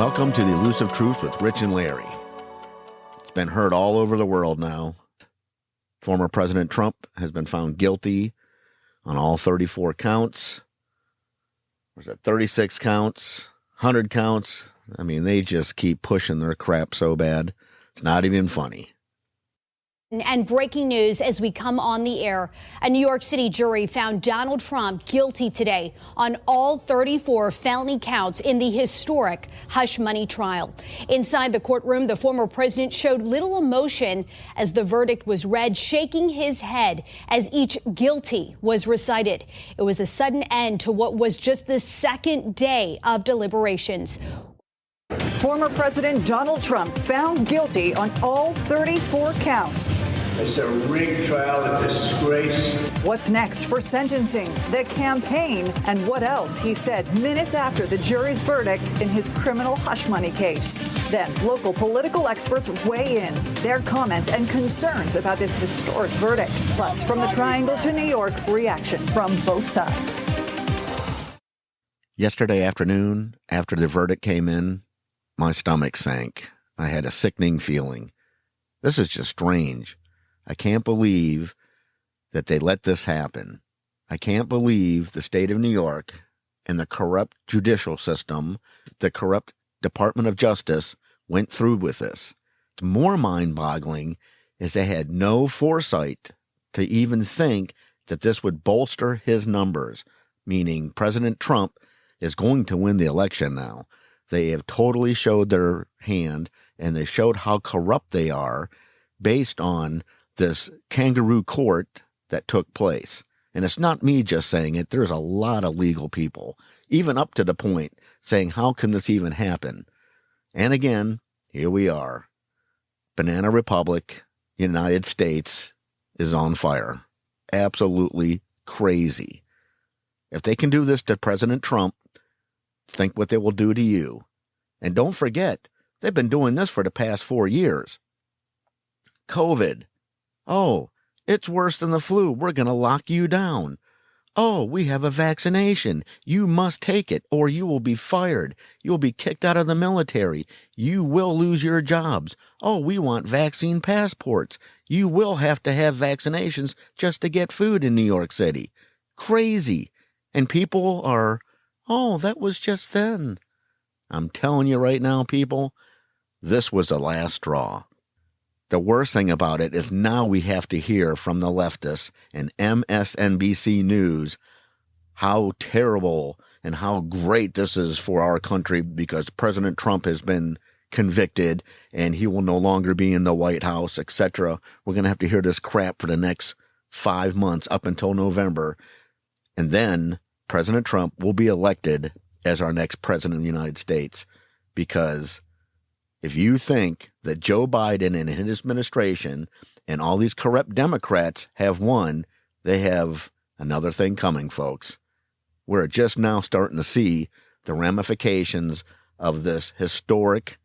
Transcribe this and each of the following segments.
Welcome to the Elusive Truth with Rich and Larry. It's been heard all over the world now. Former President Trump has been found guilty on all 34 counts. Was it 36 counts, 100 counts? I mean, they just keep pushing their crap so bad. It's not even funny. And breaking news as we come on the air, a New York City jury found Donald Trump guilty today on all 34 felony counts in the historic hush money trial. Inside the courtroom, the former president showed little emotion as the verdict was read, shaking his head as each guilty was recited. It was a sudden end to what was just the second day of deliberations. Former President Donald Trump found guilty on all 34 counts. It's a rigged trial, a disgrace. What's next for sentencing, the campaign, and what else he said minutes after the jury's verdict in his criminal hush money case. Then local political experts weigh in, their comments and concerns about this historic verdict. Plus, from the Triangle to New York, reaction from both sides. Yesterday afternoon, after the verdict came in, my stomach sank. I had a sickening feeling. This is just strange. I can't believe that they let this happen. I can't believe the state of New York and the corrupt judicial system, the corrupt Department of Justice went through with this. It's more mind-boggling is they had no foresight to even think that this would bolster his numbers, meaning President Trump is going to win the election now. They have totally showed their hand, and they showed how corrupt they are based on this Kangaroo Court that took place. And it's not me just saying it. There's a lot of legal people, even up to the point, saying, how can this even happen? And again, here we are. Banana Republic, United States, is on fire. Absolutely crazy. If they can do this to President Trump, think what they will do to you. And don't forget, they've been doing this for the past 4 years. COVID. Oh, it's worse than the flu. We're going to lock you down. Oh, we have a vaccination. You must take it or you will be fired. You'll be kicked out of the military. You will lose your jobs. Oh, we want vaccine passports. You will have to have vaccinations just to get food in New York City. Crazy. And people are, oh, that was just then. I'm telling you right now, people, this was the last straw. The worst thing about it is now we have to hear from the leftists and MSNBC News how terrible and how great this is for our country because President Trump has been convicted and he will no longer be in the White House, etc. We're going to have to hear this crap for the next 5 months up until November. And then President Trump will be elected as our next president of the United States because if you think that Joe Biden and his administration and all these corrupt Democrats have won, they have another thing coming, folks. We're just now starting to see the ramifications of this historic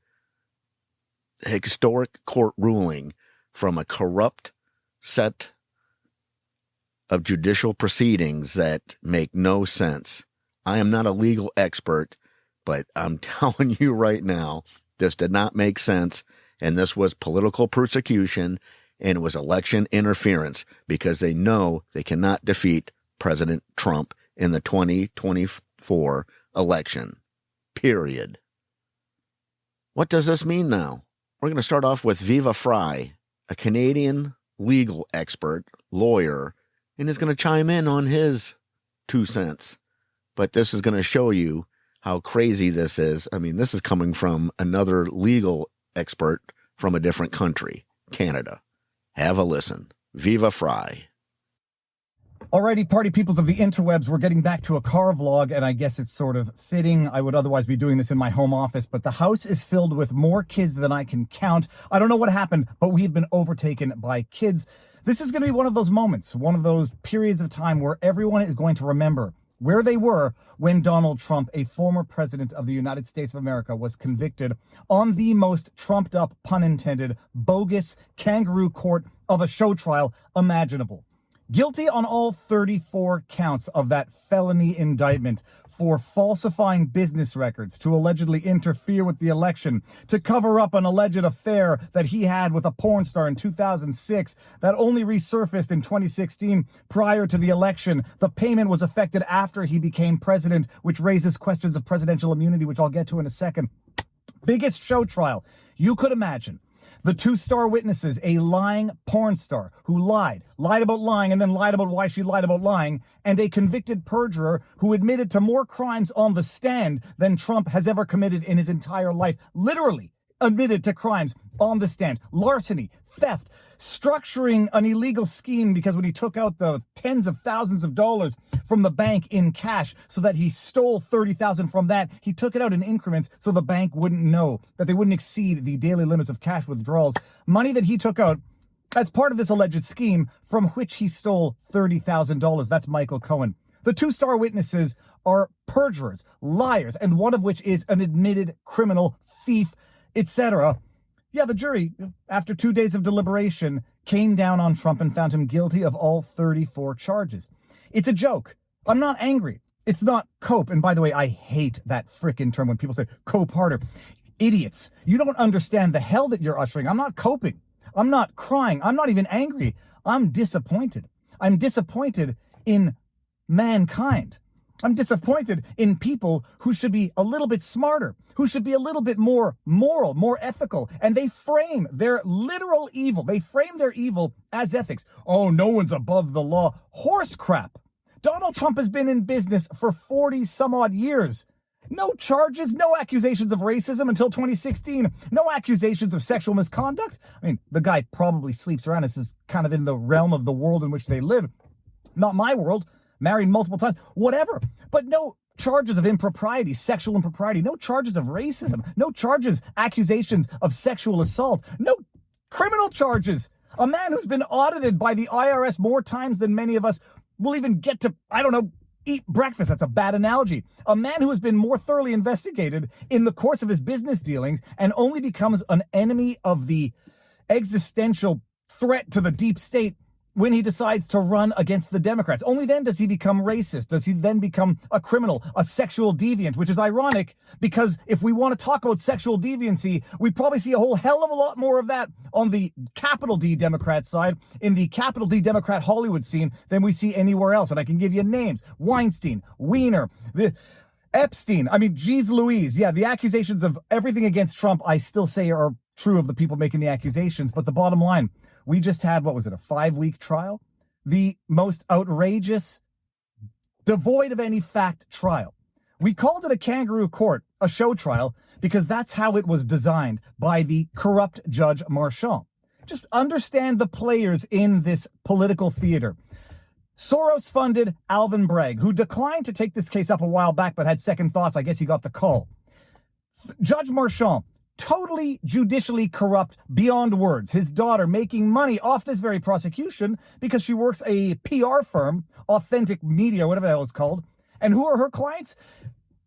court ruling from a corrupt set of judicial proceedings that make no sense. I am not a legal expert, but I'm telling you right now, this did not make sense, and this was political persecution, and it was election interference because they know they cannot defeat President Trump in the 2024 election. Period. What does this mean now? We're going to start off with Viva Fry, a Canadian legal expert, lawyer, and is going to chime in on his 2 cents. But this is going to show you how crazy this is. I mean, this is coming from another legal expert from a different country, Canada. Have a listen. Viva Fry. Alrighty, party peoples of the interwebs, we're getting back to a car vlog, and I guess it's sort of fitting. I would otherwise be doing this in my home office, but the house is filled with more kids than I can count. I don't know what happened, but we've been overtaken by kids. This is going to be one of those moments, one of those periods of time where everyone is going to remember where they were when Donald Trump, a former president of the United States of America, was convicted on the most trumped up, pun intended, bogus Kangaroo Court of a show trial imaginable. Guilty on all 34 counts of that felony indictment for falsifying business records to allegedly interfere with the election, to cover up an alleged affair that he had with a porn star in 2006 that only resurfaced in 2016 prior to the election. The payment was effected after he became president, which raises questions of presidential immunity, which I'll get to in a second. Biggest show trial you could imagine. The two star witnesses, a lying porn star who lied about lying and then lied about why she lied about lying, and a convicted perjurer who admitted to more crimes on the stand than Trump has ever committed in his entire life. Literally admitted to crimes on the stand. Larceny, theft, structuring an illegal scheme because when he took out the tens of thousands of dollars from the bank in cash so that he stole 30,000 from that, he took it out in increments so the bank wouldn't know, that they wouldn't exceed the daily limits of cash withdrawals. Money that he took out as part of this alleged scheme from which he stole $30,000. That's Michael Cohen. The two star witnesses are perjurers, liars, and one of which is an admitted criminal, thief, etc. Yeah, the jury, after 2 days of deliberation, came down on Trump and found him guilty of all 34 charges. It's a joke. I'm not angry. It's not cope. And by the way, I hate that frickin' term when people say cope harder. Idiots. You don't understand the hell that you're ushering. I'm not coping. I'm not crying. I'm not even angry. I'm disappointed. I'm disappointed in mankind. I'm disappointed in people who should be a little bit smarter, who should be a little bit more moral, more ethical, and they frame their literal evil. They frame their evil as ethics. Oh, no one's above the law. Horse crap. Donald Trump has been in business for 40 some odd years. No charges, no accusations of racism until 2016. No accusations of sexual misconduct. I mean, the guy probably sleeps around. This is kind of in the realm of the world in which they live. Not my world. Married multiple times, whatever. But no charges of impropriety, sexual impropriety, no charges of racism, no charges, accusations of sexual assault, no criminal charges. A man who's been audited by the IRS more times than many of us will even get to, eat breakfast. That's a bad analogy. A man who has been more thoroughly investigated in the course of his business dealings and only becomes an enemy of the existential threat to the deep state when he decides to run against the Democrats. Only then does he become racist. Does he then become a criminal, a sexual deviant, which is ironic because if we want to talk about sexual deviancy, we probably see a whole hell of a lot more of that on the capital D Democrat side, in the capital D Democrat Hollywood scene than we see anywhere else. And I can give you names: Weinstein, Weiner, Epstein. I mean, geez Louise. Yeah, the accusations of everything against Trump, I still say are true of the people making the accusations. But the bottom line, we just had, a 5-week trial? The most outrageous, devoid of any fact trial. We called it a Kangaroo Court, a show trial, because that's how it was designed by the corrupt Judge Marchand. Just understand the players in this political theater. Soros-funded Alvin Bragg, who declined to take this case up a while back but had second thoughts. I guess he got the call. Judge Marchand, totally judicially corrupt beyond words. His daughter making money off this very prosecution because she works a PR firm, Authentic Media, whatever the hell it's called. And who are her clients?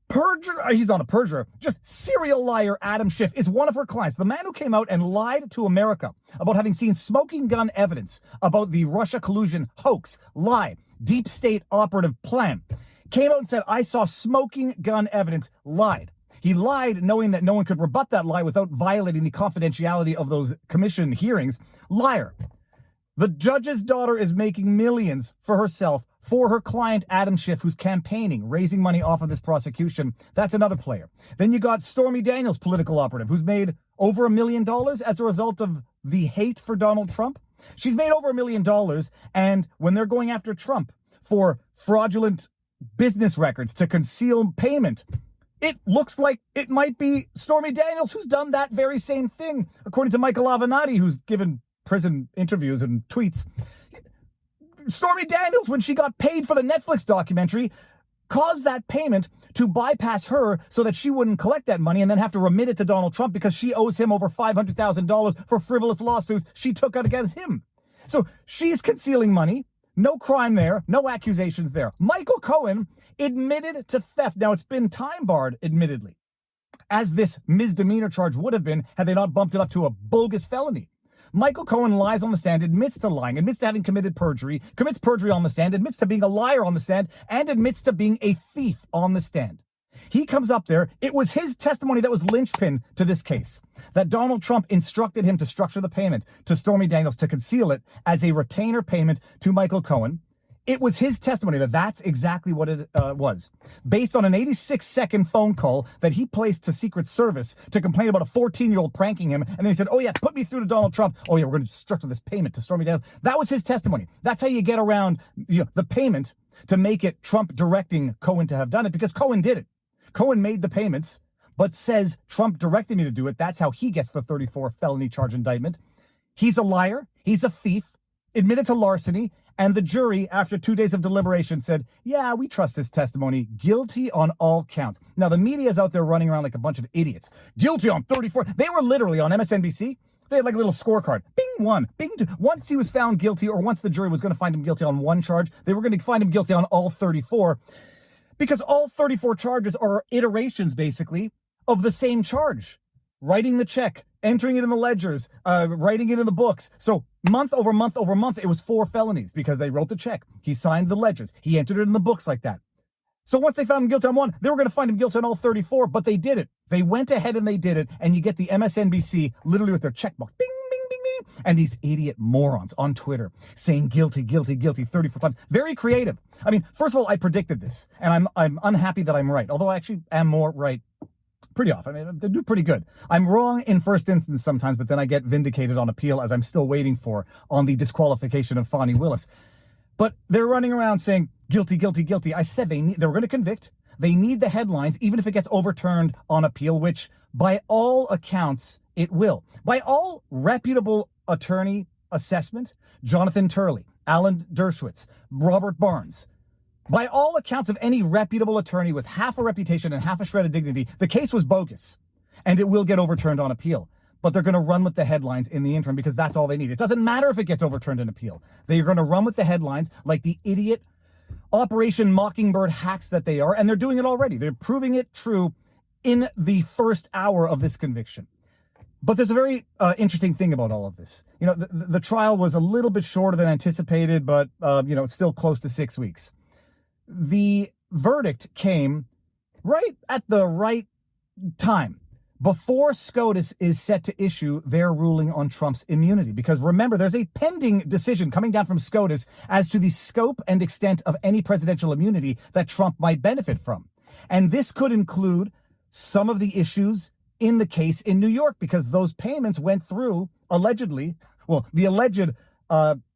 Perjurer. He's not a perjurer. Just serial liar Adam Schiff is one of her clients. The man who came out and lied to America about having seen smoking gun evidence about the Russia collusion hoax, lie, deep state operative plan. Came out and said, I saw smoking gun evidence, lied. He lied knowing that no one could rebut that lie without violating the confidentiality of those commission hearings. Liar. The judge's daughter is making millions for herself, for her client Adam Schiff, who's campaigning, raising money off of this prosecution. That's another player. Then you got Stormy Daniels, political operative, who's made over $1 million as a result of the hate for Donald Trump. She's made over $1 million, and when they're going after Trump for fraudulent business records to conceal payment, it looks like it might be Stormy Daniels who's done that very same thing, according to Michael Avenatti, who's given prison interviews and tweets. Stormy Daniels, when she got paid for the Netflix documentary, caused that payment to bypass her so that she wouldn't collect that money and then have to remit it to Donald Trump because she owes him over $500,000 for frivolous lawsuits she took out against him. So she's concealing money. No crime there. No accusations there. Michael Cohen admitted to theft. Now, it's been time-barred, admittedly, as this misdemeanor charge would have been had they not bumped it up to a bogus felony. Michael Cohen lies on the stand, admits to lying, admits to having committed perjury, commits perjury on the stand, admits to being a liar on the stand, and admits to being a thief on the stand. He comes up there. It was his testimony that was linchpin to this case, that Donald Trump instructed him to structure the payment to Stormy Daniels to conceal it as a retainer payment to Michael Cohen. It was his testimony that that's exactly what it was, based on an 86-second phone call that he placed to Secret Service to complain about a 14-year-old pranking him. And then he said, oh, yeah, put me through to Donald Trump. Oh, yeah, we're going to structure this payment to Stormy Daniels. That was his testimony. That's how you get around the payment to make it Trump directing Cohen to have done it, because Cohen did it. Cohen made the payments, but says Trump directed me to do it. That's how he gets the 34 felony charge indictment. He's a liar. He's a thief, admitted to larceny. And the jury, after 2 days of deliberation, said, yeah, we trust his testimony. Guilty on all counts. Now, the media is out there running around like a bunch of idiots. Guilty on 34. They were literally on MSNBC. They had like a little scorecard. Bing, 1. Bing, 2. Once he was found guilty, or once the jury was going to find him guilty on one charge, they were going to find him guilty on all 34. Because all 34 charges are iterations, basically, of the same charge. Writing the check, entering it in the ledgers, writing it in the books. So month over month over month, it was 4 felonies because they wrote the check. He signed the ledgers. He entered it in the books like that. So once they found him guilty on one, they were going to find him guilty on all 34, but they did it. They went ahead and they did it. And you get the MSNBC literally with their checkbox. Bing, bing, bing, bing. And these idiot morons on Twitter saying guilty, guilty, guilty 34 times. Very creative. I mean, first of all, I predicted this, and I'm unhappy that I'm right, although I actually am more right pretty often. I mean, I do pretty good. I'm wrong in first instance sometimes, but then I get vindicated on appeal, as I'm still waiting for on the disqualification of Fani Willis. But they're running around saying guilty, guilty, guilty. I said they were going to convict. They need the headlines, even if it gets overturned on appeal, which by all accounts it will. By all reputable attorney assessment, Jonathan Turley, Alan Dershowitz, Robert Barnes, by all accounts of any reputable attorney with half a reputation and half a shred of dignity, the case was bogus, and it will get overturned on appeal. But they're going to run with the headlines in the interim because that's all they need. It doesn't matter if it gets overturned in appeal. They're going to run with the headlines like the idiot Operation Mockingbird hacks that they are, and they're doing it already. They're proving it true in the first hour of this conviction. But there's a very interesting thing about all of this. You know, the trial was a little bit shorter than anticipated, but, it's still close to 6 weeks. The verdict came right at the right time, before SCOTUS is set to issue their ruling on Trump's immunity. Because remember, there's a pending decision coming down from SCOTUS as to the scope and extent of any presidential immunity that Trump might benefit from. And this could include some of the issues in the case in New York, because those payments went through, allegedly, the alleged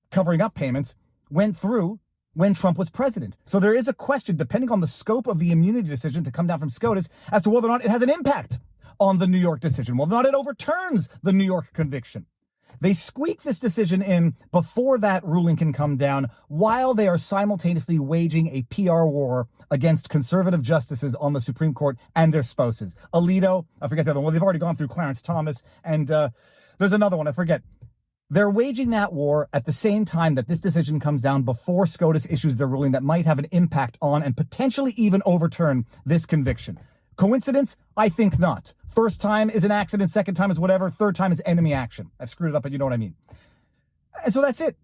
covering up payments went through when Trump was president. So there is a question, depending on the scope of the immunity decision to come down from SCOTUS, as to whether or not it has an impact on the New York decision, whether or not it overturns the New York conviction. They squeak this decision in before that ruling can come down, while they are simultaneously waging a PR war against conservative justices on the Supreme Court and their spouses. Alito, I forget the other one. They've already gone through Clarence Thomas, and there's another one, I forget. They're waging that war at the same time that this decision comes down before SCOTUS issues their ruling that might have an impact on and potentially even overturn this conviction. Coincidence? I think not. First time is an accident, second time is whatever, third time is enemy action. I've screwed it up, but you know what I mean. And so that's it.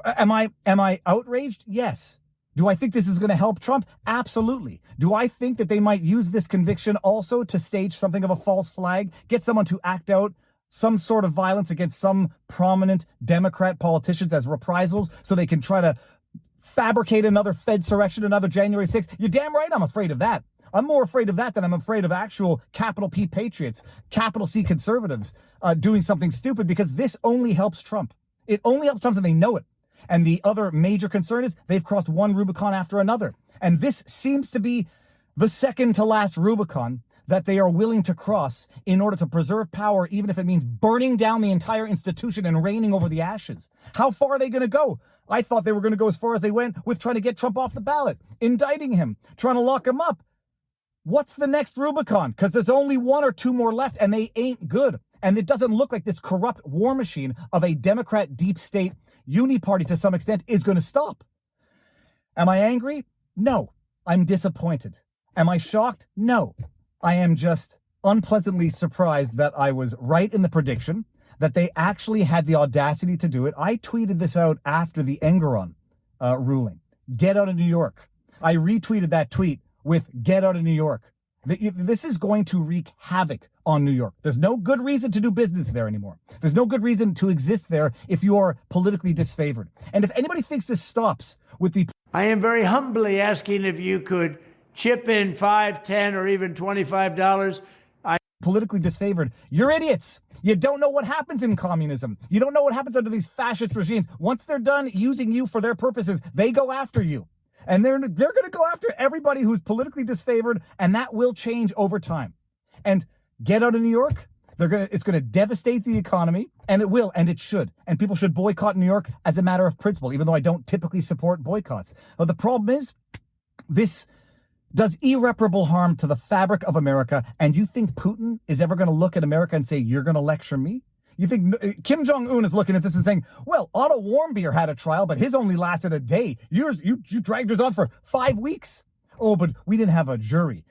Am I outraged? Yes. Do I think this is going to help Trump? Absolutely. Do I think that they might use this conviction also to stage something of a false flag, get someone to act out some sort of violence against some prominent Democrat politicians as reprisals so they can try to fabricate another Fedsurrection, another January 6th? You're damn right I'm afraid of that. I'm more afraid of that than I'm afraid of actual capital P patriots, capital C conservatives doing something stupid, because this only helps Trump. It only helps Trump, and they know it. And the other major concern is they've crossed one Rubicon after another. And this seems to be the second to last Rubicon that they are willing to cross in order to preserve power, even if it means burning down the entire institution and reigning over the ashes. How far are they going to go? I thought they were going to go as far as they went with trying to get Trump off the ballot, indicting him, trying to lock him up. What's the next Rubicon? Because there's only one or two more left, and they ain't good. And it doesn't look like this corrupt war machine of a Democrat deep state uni-party to some extent is going to stop. Am I angry? No. I'm disappointed. Am I shocked? No. I am just unpleasantly surprised that I was right in the prediction, that they actually had the audacity to do it. I tweeted this out after the Engeron ruling. Get out of New York. I retweeted that tweet with get out of New York. This is going to wreak havoc on New York. There's no good reason to do business there anymore. There's no good reason to exist there if you are politically disfavored. And if anybody thinks this stops with the... I am very humbly asking if you could chip in $5, $10, or even $25. politically disfavored, you're idiots. You don't know what happens in communism. You don't know what happens under these fascist regimes. Once they're done using you for their purposes, they go after you. And they're going to go after everybody who's politically disfavored, and that will change over time. And get out of New York. It's going to devastate the economy, and it will, and it should. And people should boycott New York as a matter of principle, even though I don't typically support boycotts. But the problem is, this does irreparable harm to the fabric of America. And you think Putin is ever going to look at America and say, you're going to lecture me? You think Kim Jong-un is looking at this and saying, well, Otto Warmbier had a trial, but his only lasted a day. You dragged yours on for 5 weeks. Oh, but we didn't have a jury.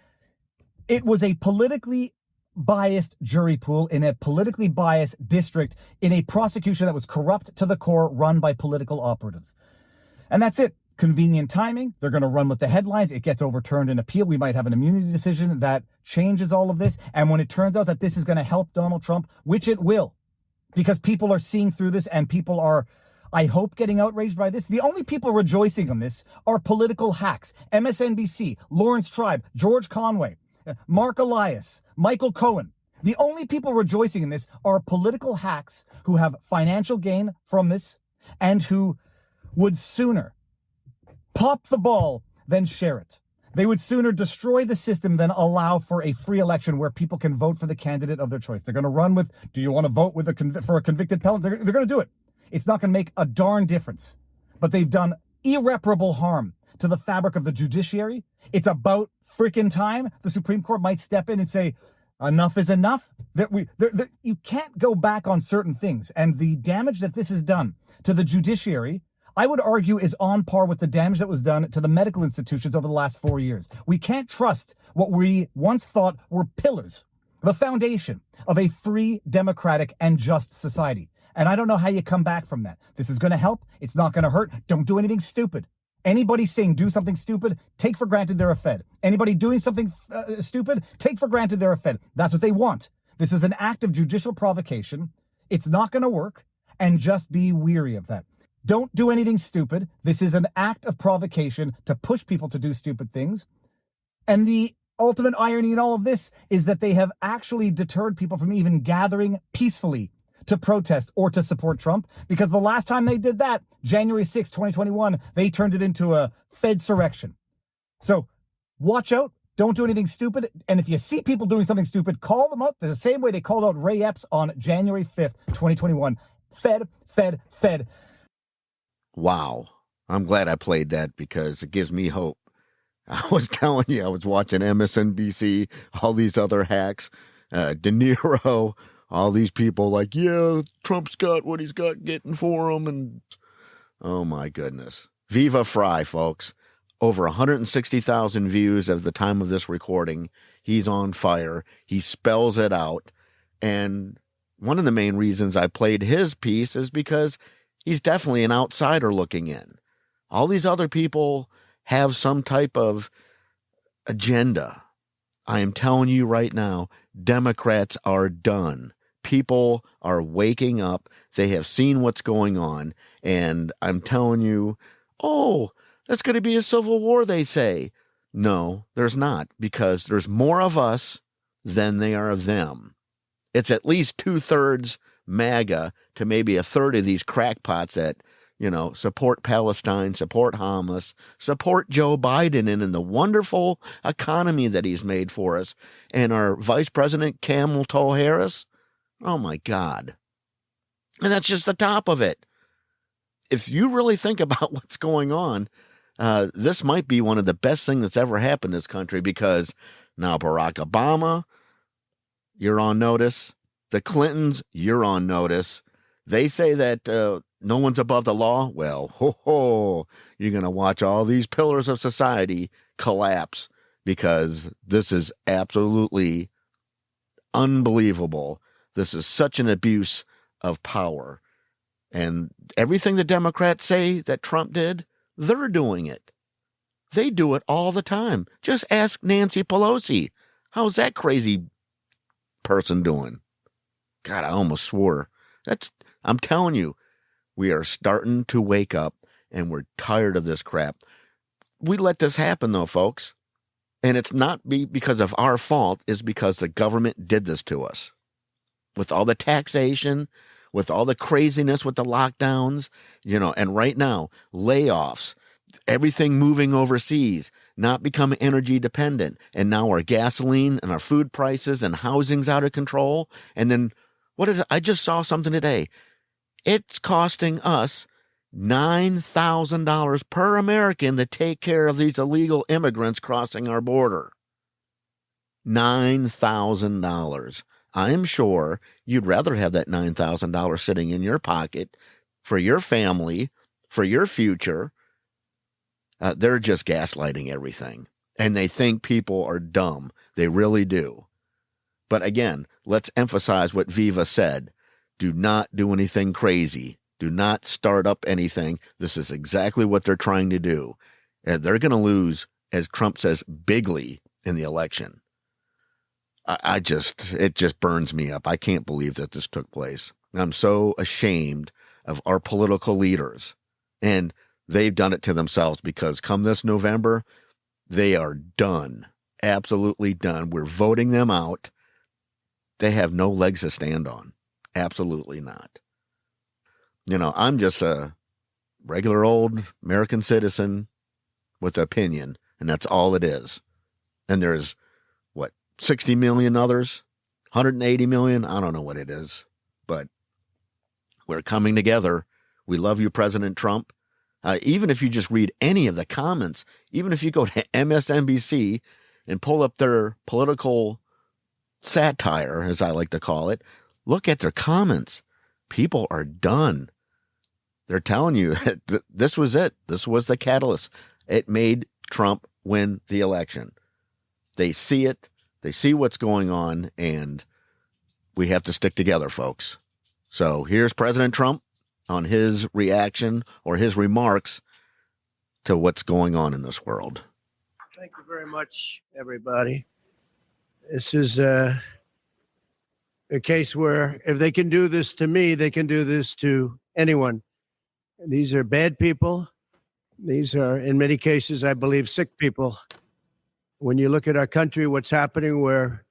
It was a politically biased jury pool in a politically biased district in a prosecution that was corrupt to the core, run by political operatives. And that's it. Convenient timing. They're going to run with the headlines. It gets overturned in appeal. We might have an immunity decision that changes all of this. And when it turns out that this is going to help Donald Trump, which it will, because people are seeing through this and people are, I hope, getting outraged by this. The only people rejoicing on this are political hacks. MSNBC, Lawrence Tribe, George Conway, Mark Elias, Michael Cohen. The only people rejoicing in this are political hacks who have financial gain from this and who would sooner pop the ball than share it. They would sooner destroy the system than allow for a free election where people can vote for the candidate of their choice. They're going to run with, do you want to vote with for a convicted felon? They're going to do it. It's not going to make a darn difference. But they've done irreparable harm to the fabric of the judiciary. It's about freaking time the Supreme Court might step in and say, enough is enough. You can't go back on certain things. And the damage that this has done to the judiciary, I would argue, is on par with the damage that was done to the medical institutions over the last 4 years. We can't trust what we once thought were pillars, the foundation of a free, democratic, and just society. And I don't know how you come back from that. This is going to help. It's not going to hurt. Don't do anything stupid. Anybody saying do something stupid, take for granted they're a Fed. Anybody doing something stupid, take for granted they're a Fed. That's what they want. This is an act of judicial provocation. It's not going to work, and just be weary of that. Don't do anything stupid. This is an act of provocation to push people to do stupid things. And the ultimate irony in all of this is that they have actually deterred people from even gathering peacefully to protest or to support Trump, because the last time they did that, January 6, 2021, they turned it into a Fedsurrection. So watch out. Don't do anything stupid. And if you see people doing something stupid, call them out the same way they called out Ray Epps on January 5th, 2021. Fed, Fed, Fed. Wow. I'm glad I played that because it gives me hope. I was telling you, I was watching MSNBC, all these other hacks, De Niro, all these people like, yeah, Trump's got what he's got getting for him. And oh my goodness. Viva Fry, folks. Over 160,000 views at the time of this recording. He's on fire. He spells it out. And one of the main reasons I played his piece is because he's definitely an outsider looking in. All these other people have some type of agenda. I am telling you right now, Democrats are done. People are waking up. They have seen what's going on. And I'm telling you, oh, that's going to be a civil war, they say. No, there's not, because there's more of us than they are of them. It's at least 2/3 MAGA to maybe a third of these crackpots that, support Palestine, support Hamas, support Joe Biden and the wonderful economy that he's made for us. And our Vice President, Camel Toe Harris, oh my God. And that's just the top of it. If you really think about what's going on, this might be one of the best things that's ever happened in this country, because now Barack Obama, you're on notice. The Clintons, you're on notice. They say that no one's above the law. Well, you're going to watch all these pillars of society collapse, because this is absolutely unbelievable. This is such an abuse of power. And everything the Democrats say that Trump did, they're doing it. They do it all the time. Just ask Nancy Pelosi. How's that crazy person doing? God, I almost swore. I'm telling you, we are starting to wake up, and we're tired of this crap. We let this happen, though, folks. And it's not because of our fault. It's because the government did this to us. With all the taxation, with all the craziness with the lockdowns, and right now, layoffs, everything moving overseas, not becoming energy dependent. And now our gasoline and our food prices and housing's out of control. And then I just saw something today. It's costing us $9,000 per American to take care of these illegal immigrants crossing our border. $9,000. I'm sure you'd rather have that $9,000 sitting in your pocket for your family, for your future. They're just gaslighting everything. And they think people are dumb. They really do. But again, let's emphasize what Viva said. Do not do anything crazy. Do not start up anything. This is exactly what they're trying to do. And they're going to lose, as Trump says, bigly in the election. It just burns me up. I can't believe that this took place. I'm so ashamed of our political leaders. And they've done it to themselves, because come this November, they are done. Absolutely done. We're voting them out. They have no legs to stand on. Absolutely not. I'm just a regular old American citizen with opinion, and that's all it is. And there's, 60 million others? 180 million? I don't know what it is. But we're coming together. We love you, President Trump. Even if you just read any of the comments, even if you go to MSNBC and pull up their political satire, as I like to call it, look at their comments. People are done. They're telling you that this was it. This was the catalyst. It made Trump win the election. They see it. They see what's going on, and we have to stick together, folks. So here's President Trump on his reaction or his remarks to what's going on in this world. Thank you very much, everybody. This is a case where if they can do this to me, they can do this to anyone. These are bad people. These are, in many cases, I believe, sick people. When you look at our country, what's happening, where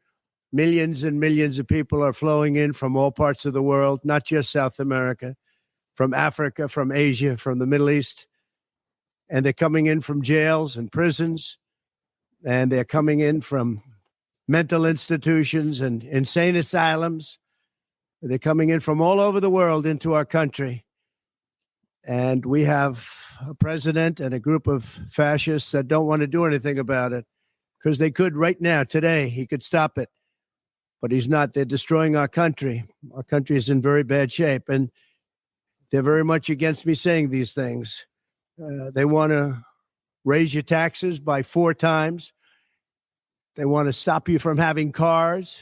millions and millions of people are flowing in from all parts of the world, not just South America, from Africa, from Asia, from the Middle East, and they're coming in from jails and prisons, and they're coming in from mental institutions and insane asylums. They're coming in from all over the world into our country. And we have a president and a group of fascists that don't want to do anything about it, because they could right now, today, he could stop it. But he's not. They're destroying our country. Our country is in very bad shape. And they're very much against me saying these things. They want to raise your taxes by 4 times. They want to stop you from having cars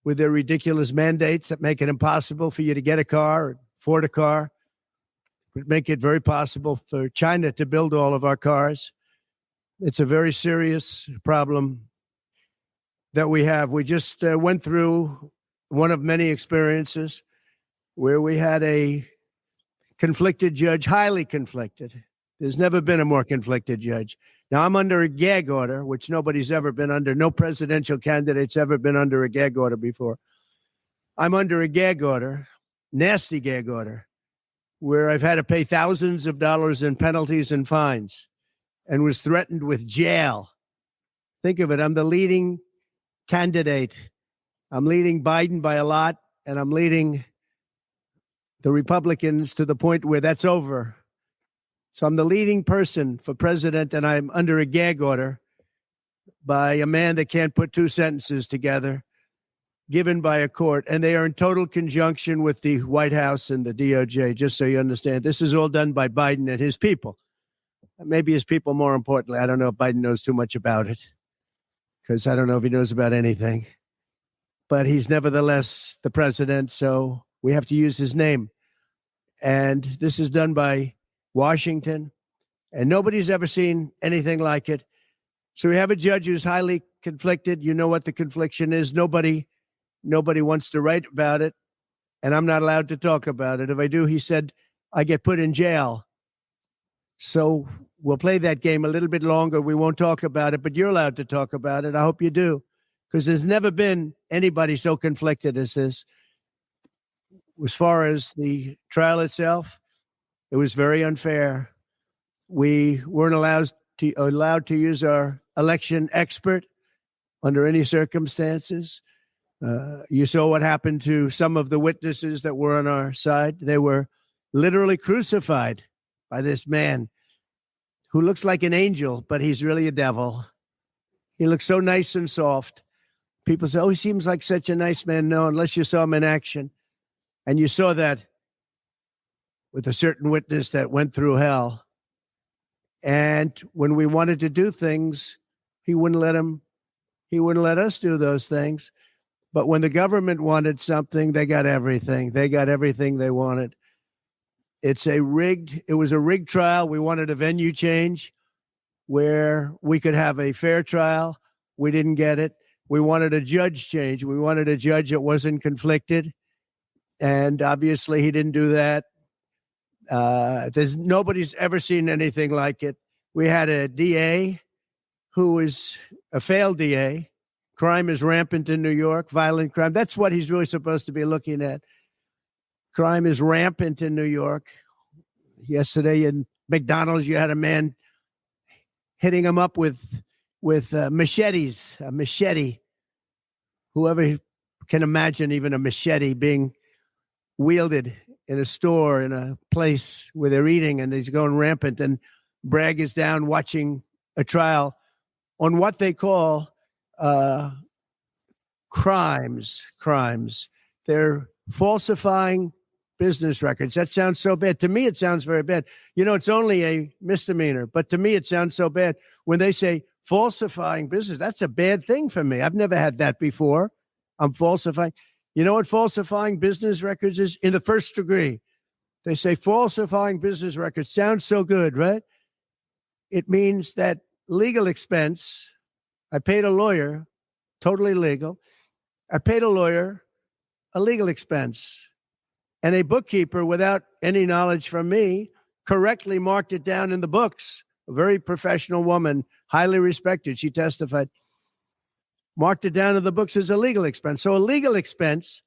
with their ridiculous mandates that make it impossible for you to get a car or afford a car. It would make it very possible for China to build all of our cars. It's a very serious problem that we have. We just went through one of many experiences where we had a conflicted judge, highly conflicted. There's never been a more conflicted judge. Now, I'm under a gag order, which nobody's ever been under. No presidential candidate's ever been under a gag order before. I'm under a gag order, nasty gag order, where I've had to pay thousands of dollars in penalties and fines and was threatened with jail. Think of it. I'm the leading candidate. I'm leading Biden by a lot, and I'm leading the Republicans to the point where that's over. So I'm the leading person for president, and I'm under a gag order by a man that can't put 2 sentences together, given by a court. And they are in total conjunction with the White House and the DOJ, just so you understand. This is all done by Biden and his people. Maybe his people, more importantly. I don't know if Biden knows too much about it, because I don't know if he knows about anything. But he's nevertheless the president, so We have to use his name. And this is done by Washington, and nobody's ever seen anything like it. So we have a judge who's highly conflicted. You know what the confliction is. Nobody wants to write about it, and I'm not allowed to talk about it. If I do, he said, I get put in jail. So we'll play that game a little bit longer. We won't talk about it, but you're allowed to talk about it. I hope you do, because there's never been anybody so conflicted as this. As far as the trial itself, it was very unfair. We weren't allowed to use our election expert under any circumstances. You saw what happened to some of the witnesses that were on our side. They were literally crucified by this man who looks like an angel, but he's really a devil. He looks so nice and soft. People say, oh, he seems like such a nice man. No, unless you saw him in action. And you saw that with a certain witness that went through hell. And when we wanted to do things, he wouldn't let us do those things. But when the government wanted something, they got everything. They got everything they wanted. It was a rigged trial. We wanted a venue change where we could have a fair trial. We didn't get it. We wanted a judge change. We wanted a judge that wasn't conflicted. And obviously he didn't do that. Nobody's ever seen anything like it. We had a DA who was a failed DA. Crime is rampant in New York, violent crime. That's what he's really supposed to be looking at. Crime is rampant in New York. Yesterday in McDonald's, you had a man hitting him up with machetes, a machete. Whoever can imagine even a machete being wielded in a store, in a place where they're eating, and he's going rampant. And Bragg is down watching a trial on what they call crimes. They're falsifying business records. That sounds so bad. To me, it sounds very bad. You know, it's only a misdemeanor, but to me, it sounds so bad. When they say falsifying business, that's a bad thing for me. I've never had that before. I'm falsifying. You know what falsifying business records is? In the first degree. They say falsifying business records. Sounds so good, right? It means that legal expense. I paid a lawyer, totally legal. I paid a lawyer a legal expense. And a bookkeeper, without any knowledge from me, correctly marked it down in the books. A very professional woman, highly respected. She testified. Marked it down in the books as a legal expense. So a legal expense,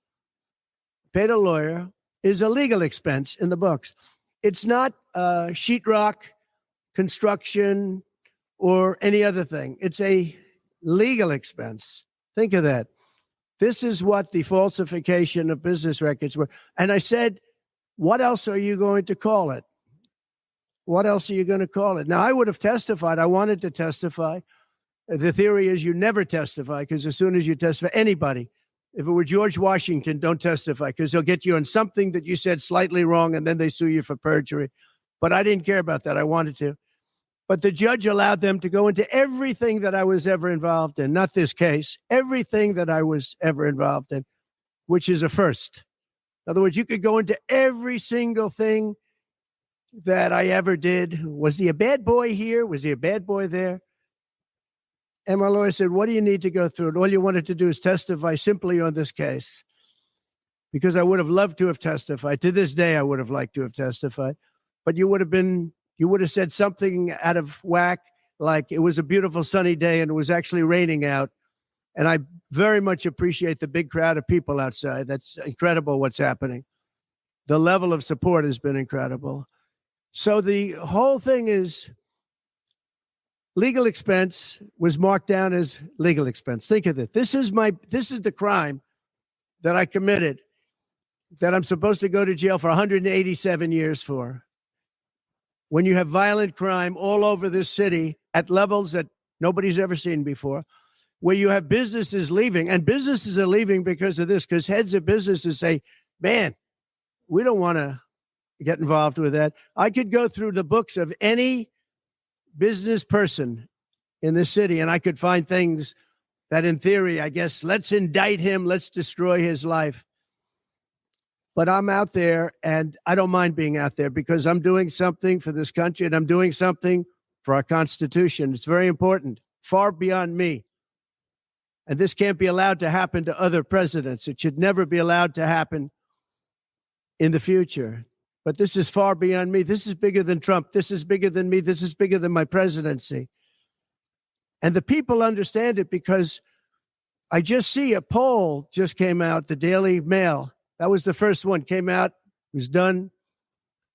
paid a lawyer, is a legal expense in the books. It's not sheetrock, construction, or any other thing. It's a legal expense. Think of that. This is what the falsification of business records were. And I said, what else are you going to call it? What else are you going to call it? Now, I would have testified. I wanted to testify. The theory is you never testify, because as soon as you testify, anybody, if it were George Washington, don't testify, because they'll get you on something that you said slightly wrong, and then they sue you for perjury. But I didn't care about that. I wanted to. But the judge allowed them to go into everything that I was ever involved in, not this case, everything that I was ever involved in, which is a first. In other words, you could go into every single thing that I ever did. Was he a bad boy here? Was he a bad boy there? And my lawyer said, what do you need to go through? And all you wanted to do is testify simply on this case, because I would have loved to have testified. To this day, I would have liked to have testified. But you would have said something out of whack, like it was a beautiful sunny day and it was actually raining out. And I very much appreciate the big crowd of people outside. That's incredible what's happening. The level of support has been incredible. So the whole thing is legal expense was marked down as legal expense. Think of it. This is the crime that I committed that I'm supposed to go to jail for 187 years for. When you have violent crime all over this city at levels that nobody's ever seen before, where you have businesses leaving, and businesses are leaving because of this, because heads of businesses say, man, we don't want to get involved with that. I could go through the books of any business person in this city, and I could find things that in theory, I guess, let's indict him, let's destroy his life. But I'm out there, and I don't mind being out there because I'm doing something for this country, and I'm doing something for our Constitution. It's very important, far beyond me. And this can't be allowed to happen to other presidents. It should never be allowed to happen in the future. But this is far beyond me. This is bigger than Trump. This is bigger than me. This is bigger than my presidency. And the people understand it because I just see a poll just came out, the Daily Mail. That was the first one, came out, was done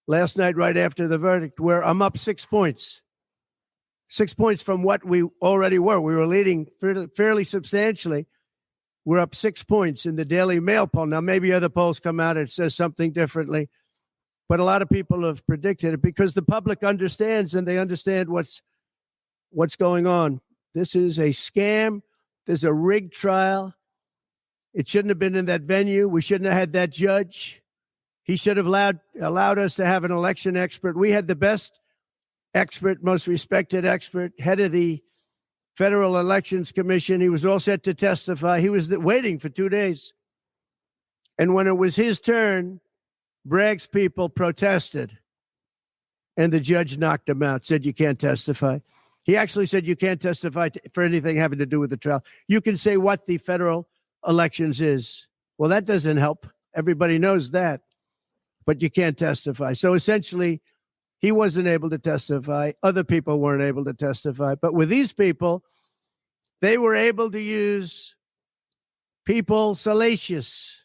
last night right after the verdict, where I'm up 6 points. 6 points from what we already were. We were leading fairly substantially. We're up 6 points in the Daily Mail poll. Now, maybe other polls come out and it says something differently, but a lot of people have predicted it because the public understands and they understand what's going on. This is a scam. There's a rigged trial. It shouldn't have been in that venue. We shouldn't have had that judge. He should have allowed us to have an election expert. We had the best expert, most respected expert, head of the Federal Elections Commission. He was all set to testify. He was waiting for 2 days. And when it was his turn, Bragg's people protested. And the judge knocked him out, said, you can't testify. He actually said, you can't testify for anything having to do with the trial. You can say what the federal elections is. Well, that doesn't help. Everybody knows that. But you can't testify. So essentially, he wasn't able to testify. Other people weren't able to testify. But with these people, they were able to use people salacious.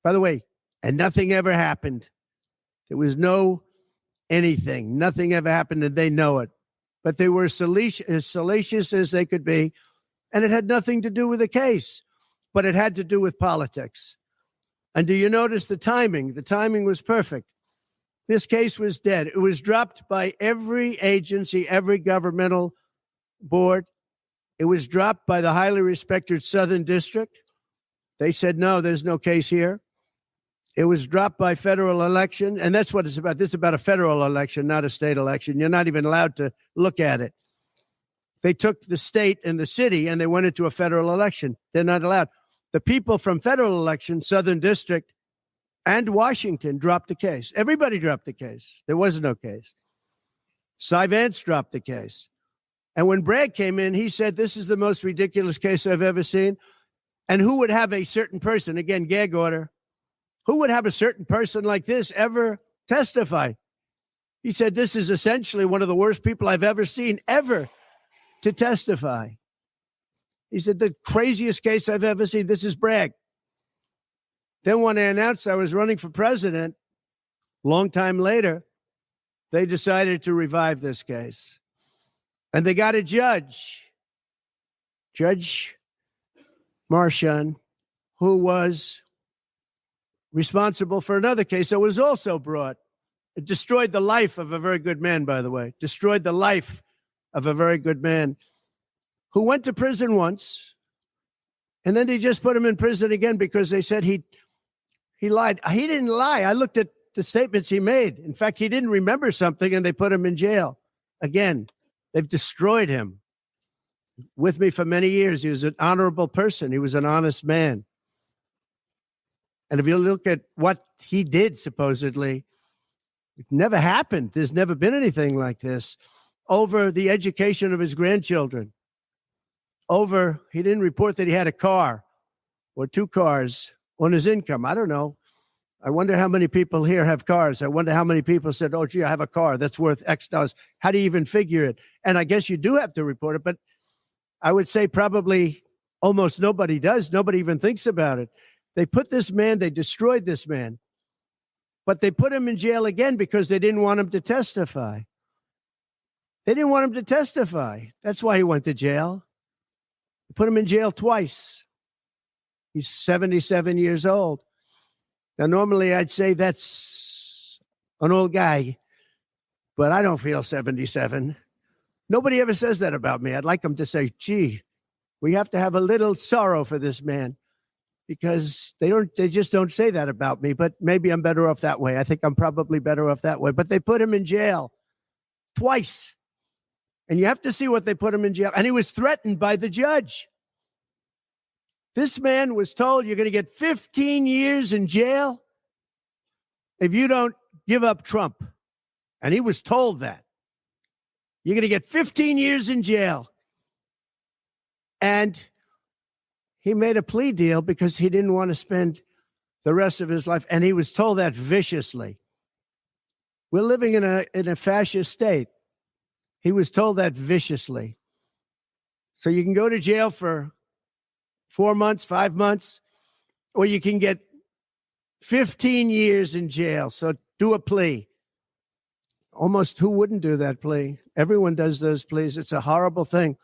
By the way, and nothing ever happened. There was no anything. Nothing ever happened, and they know it. But they were as salacious as they could be, and it had nothing to do with the case, but it had to do with politics. And do you notice the timing? The timing was perfect. This case was dead. It was dropped by every agency, every governmental board. It was dropped by the highly respected Southern District. They said, no, there's no case here. It was dropped by federal election, and that's what it's about. This is about a federal election, not a state election. You're not even allowed to look at it. They took the state and the city, and they went into a federal election. They're not allowed. The people from federal election, Southern District, and Washington dropped the case. Everybody dropped the case. There was no case. Cy Vance dropped the case. And when Bragg came in, he said, this is the most ridiculous case I've ever seen. And who would have a certain person, again, gag order, who would have a certain person like this ever testify? He said, this is essentially one of the worst people I've ever seen ever to testify. He said, the craziest case I've ever seen. This is Bragg. Then when I announced I was running for president, long time later, they decided to revive this case. And they got a judge, Judge Marchand, who was responsible for another case that was also brought. It destroyed the life of a very good man, by the way. Destroyed the life of a very good man who went to prison once, and then they just put him in prison again because they said he lied. He didn't lie. I looked at the statements he made. In fact, he didn't remember something, and they put him in jail. Again, they've destroyed him. With me for many years, he was an honorable person. He was an honest man. And if you look at what he did, supposedly, it never happened. There's never been anything like this. Over the education of his grandchildren. Over, he didn't report that he had a car or 2 cars on his income. I don't know. I wonder how many people here have cars. I wonder how many people said, oh, gee, I have a car that's worth X dollars. How do you even figure it? And I guess you do have to report it, but I would say probably almost nobody does. Nobody even thinks about it. They put this man, they destroyed this man, but they put him in jail again because they didn't want him to testify. They didn't want him to testify. That's why he went to jail. They put him in jail twice. He's 77 years old. Now, normally I'd say that's an old guy, but I don't feel 77. Nobody ever says that about me. I'd like them to say, gee, we have to have a little sorrow for this man, because they just don't say that about me, but maybe I'm better off that way. I think I'm probably better off that way, but they put him in jail twice. And you have to see what they put him in jail. And he was threatened by the judge. This man was told, you're going to get 15 years in jail if you don't give up Trump, and he was told that, you're going to get 15 years in jail. And he made a plea deal because he didn't want to spend the rest of his life. And he was told that viciously. We're living in a fascist state. He was told that viciously. So you can go to jail for 4 months, 5 months, or you can get 15 years in jail. So do a plea. Almost who wouldn't do that plea? Everyone does those pleas. It's a horrible thing.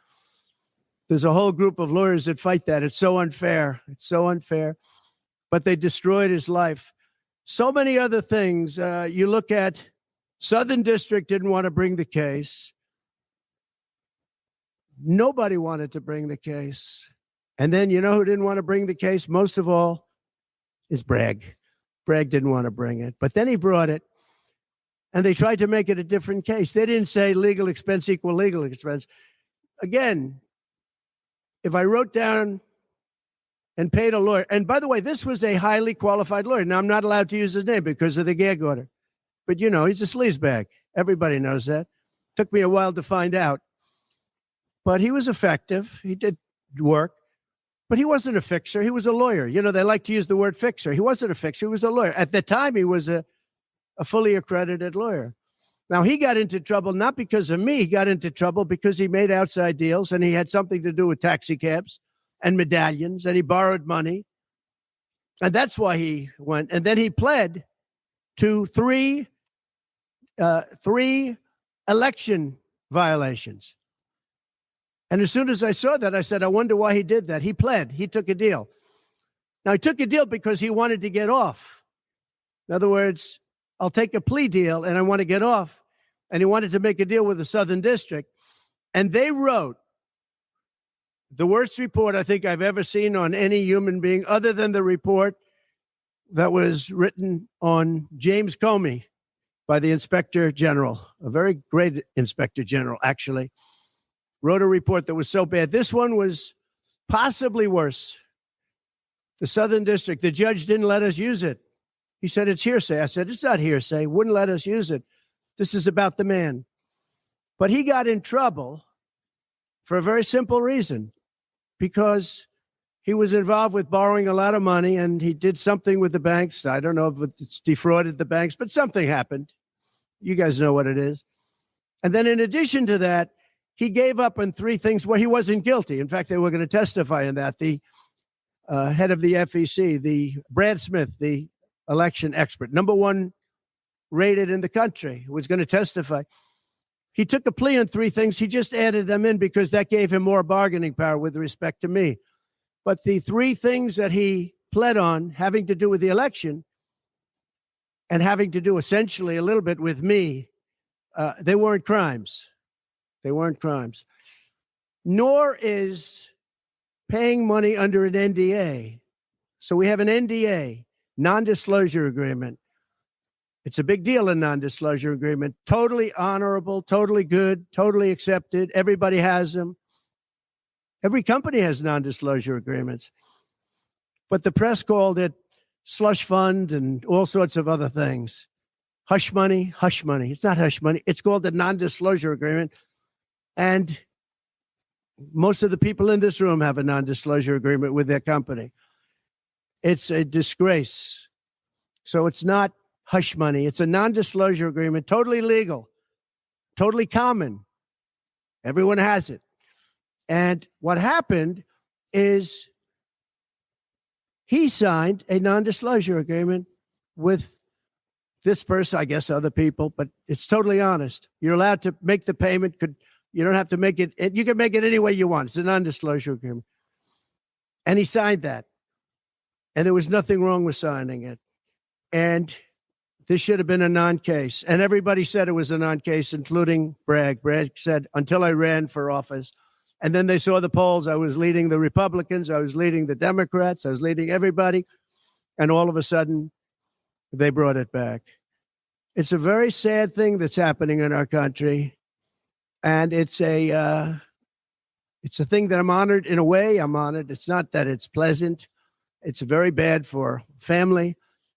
There's a whole group of lawyers that fight that. It's so unfair. It's so unfair. But they destroyed his life. So many other things. You look at Southern District didn't want to bring the case. Nobody wanted to bring the case. And then you know who didn't want to bring the case? Most of all is Bragg. Bragg didn't want to bring it. But then he brought it. And they tried to make it a different case. They didn't say legal expense equal legal expense. Again, if I wrote down and paid a lawyer, and by the way, this was a highly qualified lawyer. Now, I'm not allowed to use his name because of the gag order. But, you know, he's a sleazebag. Everybody knows that. Took me a while to find out. But he was effective. He did work. But he wasn't a fixer. He was a lawyer. You know, they like to use the word fixer. He wasn't a fixer. He was a lawyer. At the time, he was a fully accredited lawyer. Now, he got into trouble not because of me. He got into trouble because he made outside deals and he had something to do with taxi cabs and medallions and he borrowed money. And that's why he went. And then he pled to three election violations. And as soon as I saw that, I said, I wonder why he did that. He pled. He took a deal. Now, he took a deal because he wanted to get off. In other words, I'll take a plea deal and I want to get off. And he wanted to make a deal with the Southern District. And they wrote the worst report I think I've ever seen on any human being, other than the report that was written on James Comey by the Inspector General, a very great Inspector General, actually, wrote a report that was so bad. This one was possibly worse. The Southern District, the judge didn't let us use it. He said, it's hearsay. I said, it's not hearsay. Wouldn't let us use it. This is about the man. But he got in trouble for a very simple reason, because he was involved with borrowing a lot of money and he did something with the banks. I don't know if it's defrauded the banks, but something happened. You guys know what it is. And then in addition to that, he gave up on three things where he wasn't guilty. In fact, they were going to testify in that. The head of the FEC, the Brad Smith, the election expert, number one rated in the country, was going to testify. He took a plea on three things. He just added them in because that gave him more bargaining power with respect to me. But the three things that he pled on, having to do with the election and having to do essentially a little bit with me, they weren't crimes. They weren't crimes. Nor is paying money under an NDA. So we have an NDA, non-disclosure agreement. It's a big deal, a non-disclosure agreement. Totally honorable, totally good, totally accepted. Everybody has them. Every company has non-disclosure agreements. But the press called it slush fund and all sorts of other things. Hush money, hush money. It's not hush money. It's called a non-disclosure agreement. And most of the people in this room have a non-disclosure agreement with their company. It's a disgrace. So it's not hush money. It's a non-disclosure agreement, totally legal, totally common. Everyone has it. And what happened is he signed a non-disclosure agreement with this person, I guess other people, but it's totally honest. You're allowed to make the payment. You don't have to make it. You can make it any way you want. It's a non-disclosure agreement. And he signed that. And there was nothing wrong with signing it. And this should have been a non-case. And everybody said it was a non-case, including Bragg. Bragg said, until I ran for office. And then they saw the polls. I was leading the Republicans. I was leading the Democrats. I was leading everybody. And all of a sudden, they brought it back. It's a very sad thing that's happening in our country. And it's a thing that I'm honored. In a way, I'm honored. It's not that it's pleasant. It's very bad for family.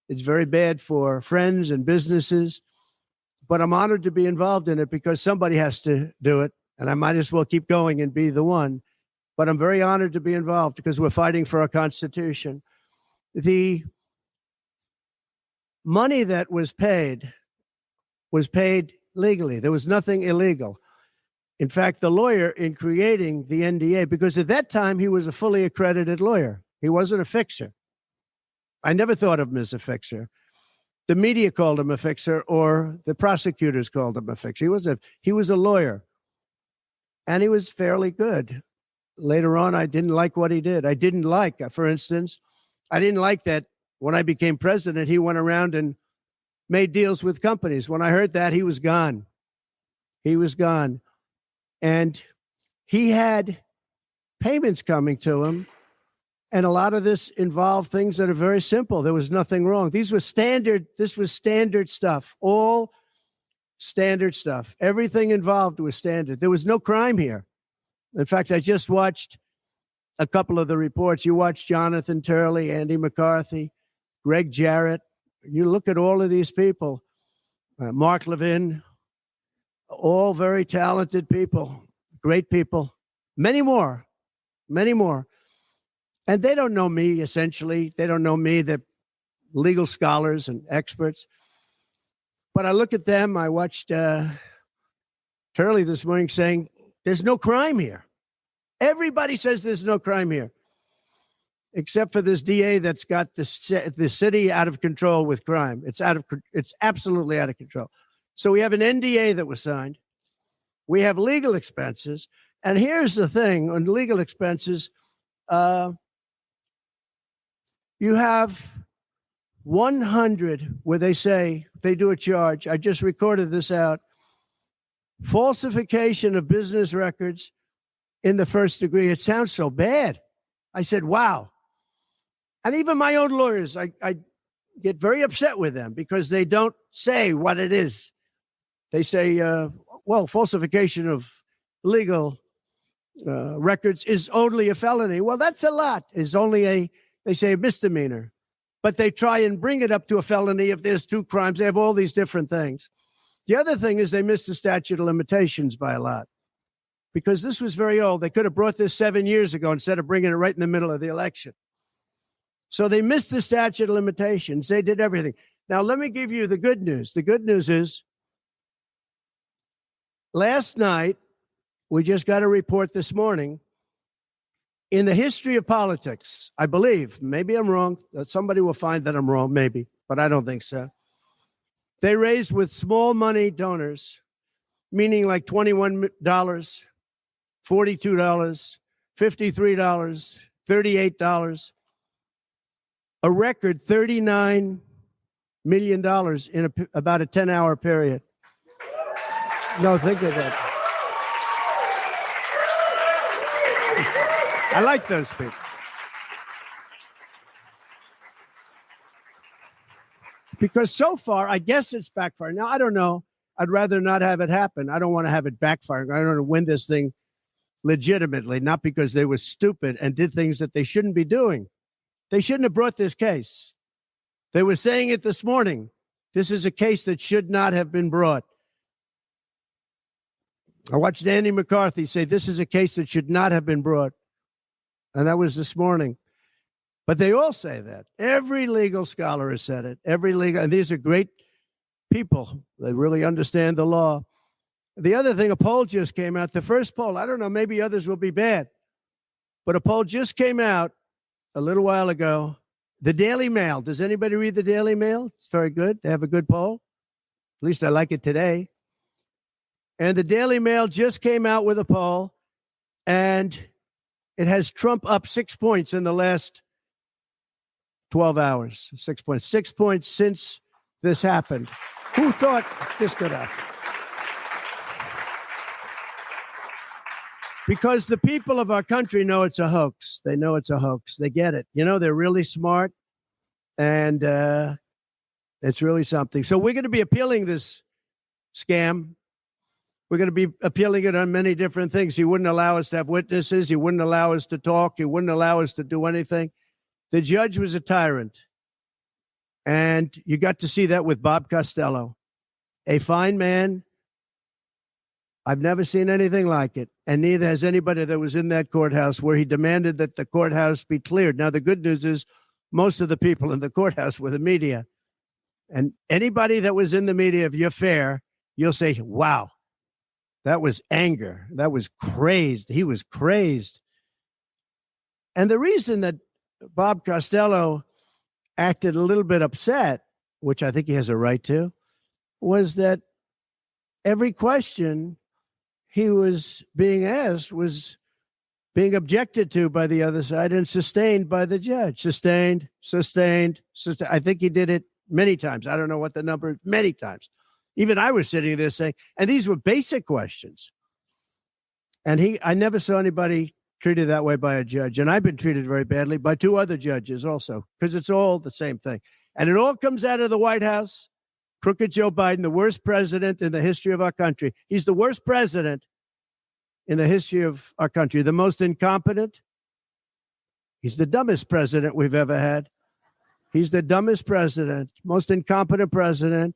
It's very bad for friends and businesses. But I'm honored to be involved in it because somebody has to do it. And I might as well keep going and be the one. But I'm very honored to be involved because we're fighting for our Constitution. The money that was paid legally. There was nothing illegal. In fact, the lawyer in creating the NDA, because at that time he was a fully accredited lawyer. He wasn't a fixer. I never thought of him as a fixer. The media called him a fixer, or the prosecutors called him a fixer. He was a lawyer, and he was fairly good. Later on, I didn't like what he did. I didn't like, for instance, I didn't like that when I became president, he went around and made deals with companies. When I heard that, he was gone. He was gone. And he had payments coming to him. And a lot of this involved things that are very simple. There was nothing wrong. This was standard stuff, all standard stuff. Everything involved was standard. There was no crime here. In fact, I just watched a couple of the reports. You watched Jonathan Turley, Andy McCarthy, Greg Jarrett. You look at all of these people, Mark Levin, all very talented people, great people, many more. And they don't know me, essentially. They don't know me. They're legal scholars and experts. But I look at them. I watched Turley this morning saying, there's no crime here. Everybody says there's no crime here, except for this DA that's got the city out of control with crime. It's absolutely out of control. So we have an NDA that was signed. We have legal expenses. And here's the thing on legal expenses. You have 100 where they say they do a charge. I just recorded this out. Falsification of business records in the first degree. It sounds so bad. I said, wow. And even my own lawyers, I get very upset with them because they don't say what it is. They say, well, falsification of legal records is only a felony. Well, that's a lot. It's only they say a misdemeanor. But they try and bring it up to a felony if there's two crimes. They have all these different things. The other thing is they missed the statute of limitations by a lot because this was very old. They could have brought this 7 years ago instead of bringing it right in the middle of the election. So they missed the statute of limitations. They did everything. Now, let me give you the good news. The good news is last night, we just got a report this morning. In the history of politics, I believe, maybe I'm wrong. Somebody will find that I'm wrong, maybe, but I don't think so. They raised with small money donors, meaning like $21, $42, $53, $38, a record $39 million in about a 10-hour period. No, think of that. I like those people. Because so far, I guess it's backfiring. Now, I don't know. I'd rather not have it happen. I don't want to have it backfiring. I don't want to win this thing legitimately, not because they were stupid and did things that they shouldn't be doing. They shouldn't have brought this case. They were saying it this morning. This is a case that should not have been brought. I watched Andy McCarthy say this is a case that should not have been brought. And that was this morning. But they all say that. Every legal scholar has said it. And these are great people. They really understand the law. The other thing, a poll just came out. The first poll, I don't know, maybe others will be bad. But a poll just came out a little while ago. The Daily Mail. Does anybody read the Daily Mail? It's very good. They have a good poll. At least I like it today. And the Daily Mail just came out with a poll. And it has Trump up 6 points in the last 12 hours. 6 points. 6 points since this happened. Who thought this could happen? Because the people of our country know it's a hoax. They know it's a hoax. They get it. You know, they're really smart. And it's really something. So we're going to be appealing this scam. We're going to be appealing it on many different things. He wouldn't allow us to have witnesses. He wouldn't allow us to talk. He wouldn't allow us to do anything. The judge was a tyrant. And you got to see that with Bob Costello, a fine man. I've never seen anything like it. And neither has anybody that was in that courthouse, where he demanded that the courthouse be cleared. Now, the good news is most of the people in the courthouse were the media. And anybody that was in the media, if you're fair, you'll say, wow, that was anger. That was crazed. He was crazed. And the reason that Bob Costello acted a little bit upset, which I think he has a right to, was that every question he was being asked was being objected to by the other side and sustained by the judge. Sustained. I think he did it many times. I don't know what the number, many times. Even I was sitting there saying, and these were basic questions. And I never saw anybody treated that way by a judge. And I've been treated very badly by two other judges also, because it's all the same thing. And it all comes out of the White House. Crooked Joe Biden, the worst president in the history of our country. He's the worst president in the history of our country, the most incompetent. He's the dumbest president we've ever had. He's the dumbest president, most incompetent president,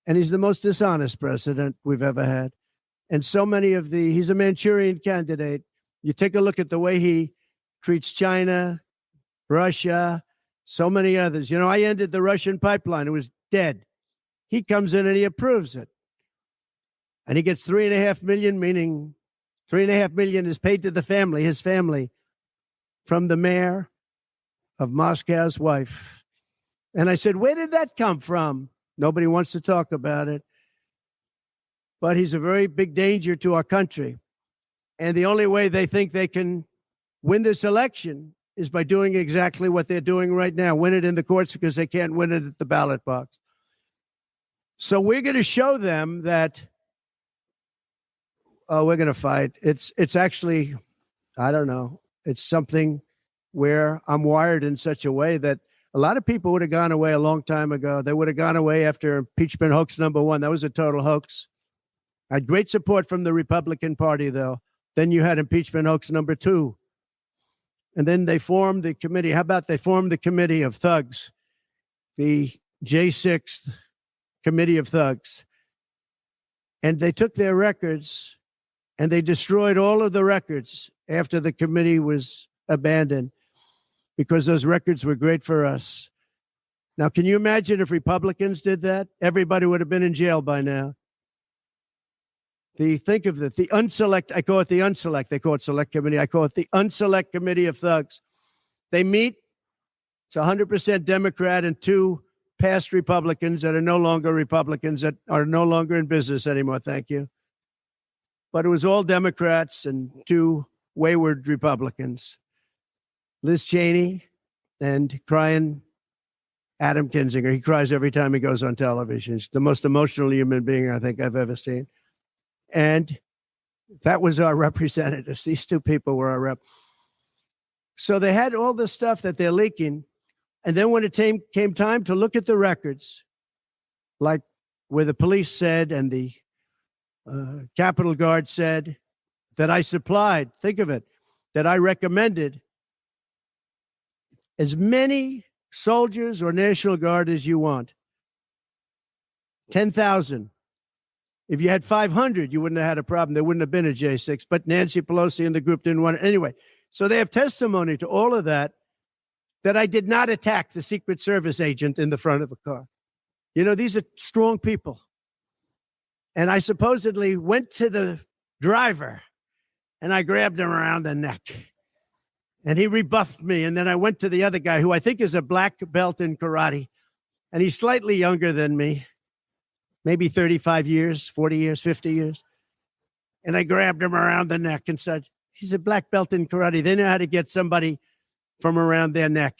and he's the most dishonest president we've ever had. And so many of he's a Manchurian candidate. You take a look at the way he treats China, Russia, so many others. You know, I ended the Russian pipeline. It was dead. He comes in and he approves it. And he gets $3.5 million, meaning $3.5 million is paid to the family, his family, from the mayor of Moscow's wife. And I said, where did that come from? Nobody wants to talk about it. But he's a very big danger to our country. And the only way they think they can win this election is by doing exactly what they're doing right now, win it in the courts, because they can't win it at the ballot box. So we're going to show them that, we're going to fight. It's actually, I don't know, it's something where I'm wired in such a way that a lot of people would have gone away a long time ago. They would have gone away after impeachment hoax number 1. That was a total hoax. I had great support from the Republican Party, though. Then you had impeachment hoax number 2. And then they formed the committee. How about they formed the committee of thugs, the J6 committee of thugs. And they took their records and they destroyed all of the records after the committee was abandoned, because those records were great for us. Now, can you imagine if Republicans did that? Everybody would have been in jail by now. Think of it, the unselect, I call it the unselect. They call it select committee. I call it the unselect committee of thugs. They meet. It's 100% Democrat and 2 past Republicans that are no longer Republicans, that are no longer in business anymore. Thank you. But it was all Democrats and 2 wayward Republicans, Liz Cheney and crying Adam Kinzinger. He cries every time he goes on television. He's the most emotional human being I think I've ever seen. And that was our representatives. These 2 people were our rep. So they had all this stuff that they're leaking. And then when it came time to look at the records, like where the police said and the Capitol Guard said that I supplied, think of it, that I recommended as many soldiers or National Guard as you want. 10,000. If you had 500, you wouldn't have had a problem. There wouldn't have been a J6, but Nancy Pelosi and the group didn't want it. Anyway, so they have testimony to all of that I did not attack the Secret Service agent in the front of a car. You know, these are strong people. And I supposedly went to the driver and I grabbed him around the neck and he rebuffed me. And then I went to the other guy, who I think is a black belt in karate, and he's slightly younger than me, maybe 35 years, 40 years, 50 years. And I grabbed him around the neck and said, he's a black belt in karate. They know how to get somebody from around their neck.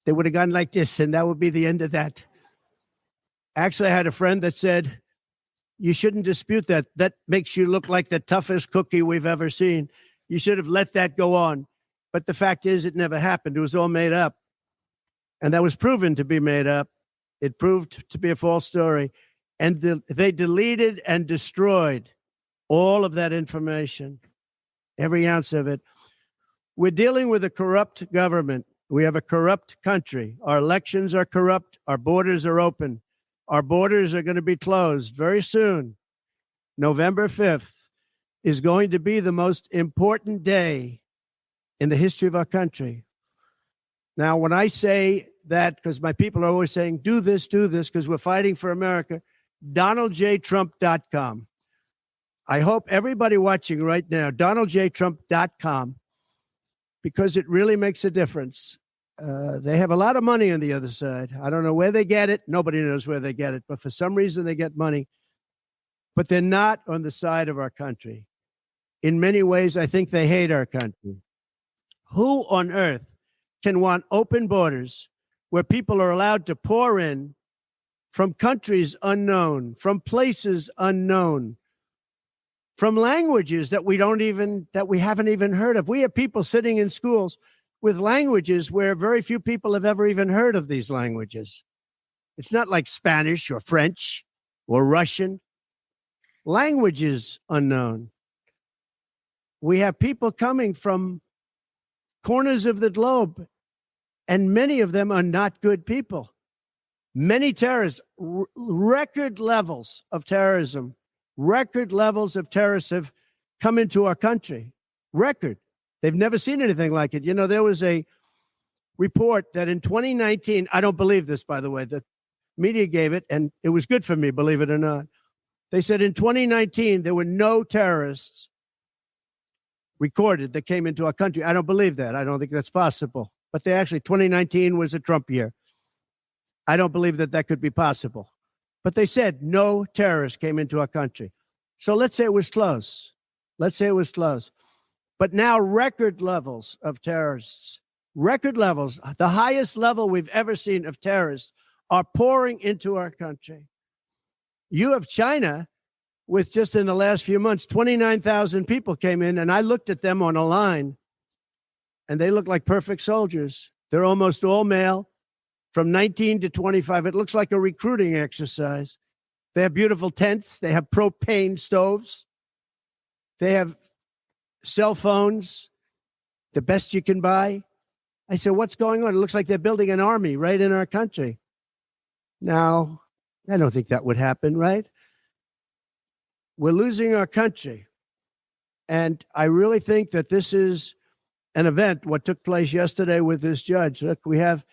They would have gone like this, and that would be the end of that. Actually, I had a friend that said, you shouldn't dispute that. That makes you look like the toughest cookie we've ever seen. You should have let that go on. But the fact is, it never happened. It was all made up. And that was proven to be made up. It proved to be a false story. And they deleted and destroyed all of that information, every ounce of it. We're dealing with a corrupt government We have a corrupt country. Our elections are corrupt. Our borders are open. Our borders are going to be closed very soon. November 5th is going to be the most important day in the history of our country. Now, when I say that, because my people are always saying, do this, because we're fighting for America, DonaldJTrump.com. I hope everybody watching right now, DonaldJTrump.com, because it really makes a difference. They have a lot of money on the other side. I don't know where they get it. Nobody knows where they get it. But for some reason, they get money. But they're not on the side of our country. In many ways, I think they hate our country. Who on earth can want open borders where people are allowed to pour in from countries unknown, from places unknown, from languages that we haven't even heard of? We have people sitting in schools with languages where very few people have ever even heard of these languages. It's not like Spanish or French or Russian. Languages unknown. We have people coming from corners of the globe, and many of them are not good people. Many terrorists, record levels of terrorism, record levels of terrorists have come into our country. Record. They've never seen anything like it. You know, there was a report that in 2019, I don't believe this, by the way, the media gave it, and it was good for me, believe it or not. They said in 2019, there were no terrorists recorded that came into our country. I don't believe that. I don't think that's possible. But 2019 was a Trump year. I don't believe that could be possible. But they said no terrorists came into our country. So let's say it was close. But now record levels of terrorists, record levels, the highest level we've ever seen of terrorists are pouring into our country. You have China with just in the last few months, 29,000 people came in, and I looked at them on a line, and they look like perfect soldiers. They're almost all male, from 19 to 25. It looks like a recruiting exercise. They have beautiful tents. They have propane stoves. They have cell phones, the best you can buy. I said, what's going on? It looks like they're building an army right in our country. Now, I don't think that would happen, right? We're losing our country. And I really think that this is an event, what took place yesterday with this judge. Look, we have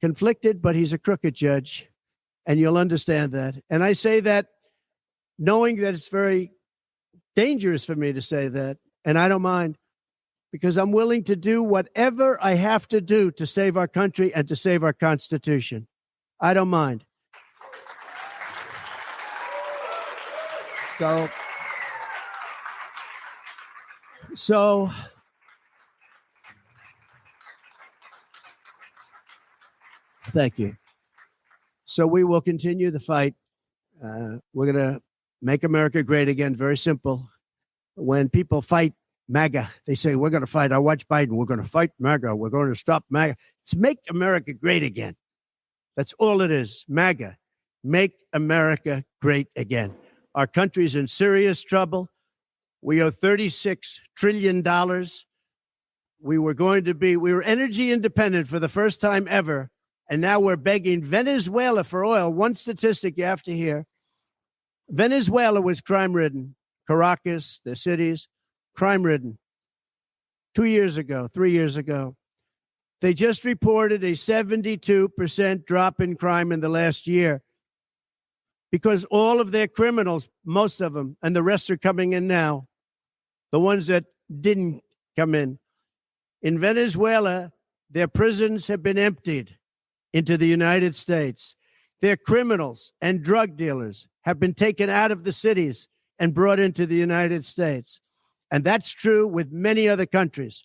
conflicted, but he's a crooked judge, and you'll understand that. And I say that knowing that it's very dangerous for me to say that, and I don't mind, because I'm willing to do whatever I have to do to save our country and to save our Constitution. I don't mind. So thank you. So we will continue the fight. We're going to make America great again. Very simple. When people fight MAGA, they say, we're going to fight. I watch Biden. We're going to fight MAGA. We're going to stop MAGA. It's make America great again. That's all it is. MAGA. Make America great again. Our country's in serious trouble. We owe $36 trillion. We were energy independent for the first time ever. And now we're begging Venezuela for oil. One statistic you have to hear. Venezuela was crime-ridden. Caracas, the cities, crime-ridden. 3 years ago. They just reported a 72% drop in crime in the last year because all of their criminals, most of them, and the rest are coming in now, the ones that didn't come in. In Venezuela, their prisons have been emptied into the United States. Their criminals and drug dealers have been taken out of the cities and brought into the United States. And that's true with many other countries.